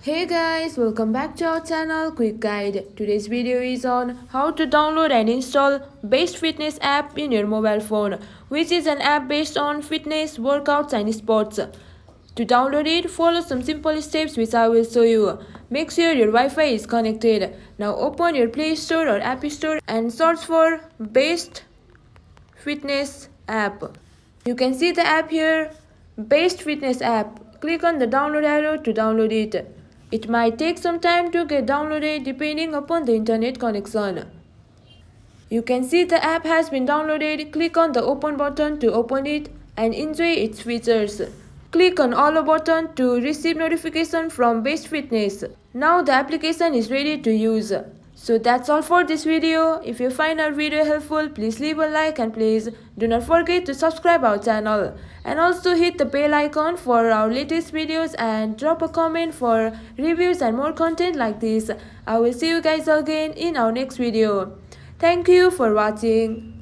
Hey guys, welcome back to our channel Quick Guide. Today's video is on how to download and install Best Fitness app in your mobile phone, which is an app based on fitness, workouts and sports. To download it, follow some simple steps which I will show you. Make sure your Wi-Fi is connected. Now open your Play Store or App Store and search for Best Fitness app. You can see the app here, Best Fitness app. Click on the download arrow to download it. It might take some time to get downloaded depending upon the internet connection. You can see the app has been downloaded. Click on the open button to open it and enjoy its features. Click on all button to receive notification from Best Fitness. Now the application is ready to use. So that's all for this video. If you find our video helpful, please leave a like and please do not forget to subscribe our channel. And also hit the bell icon for our latest videos and drop a comment for reviews and more content like this. I will see you guys again in our next video. Thank you for watching.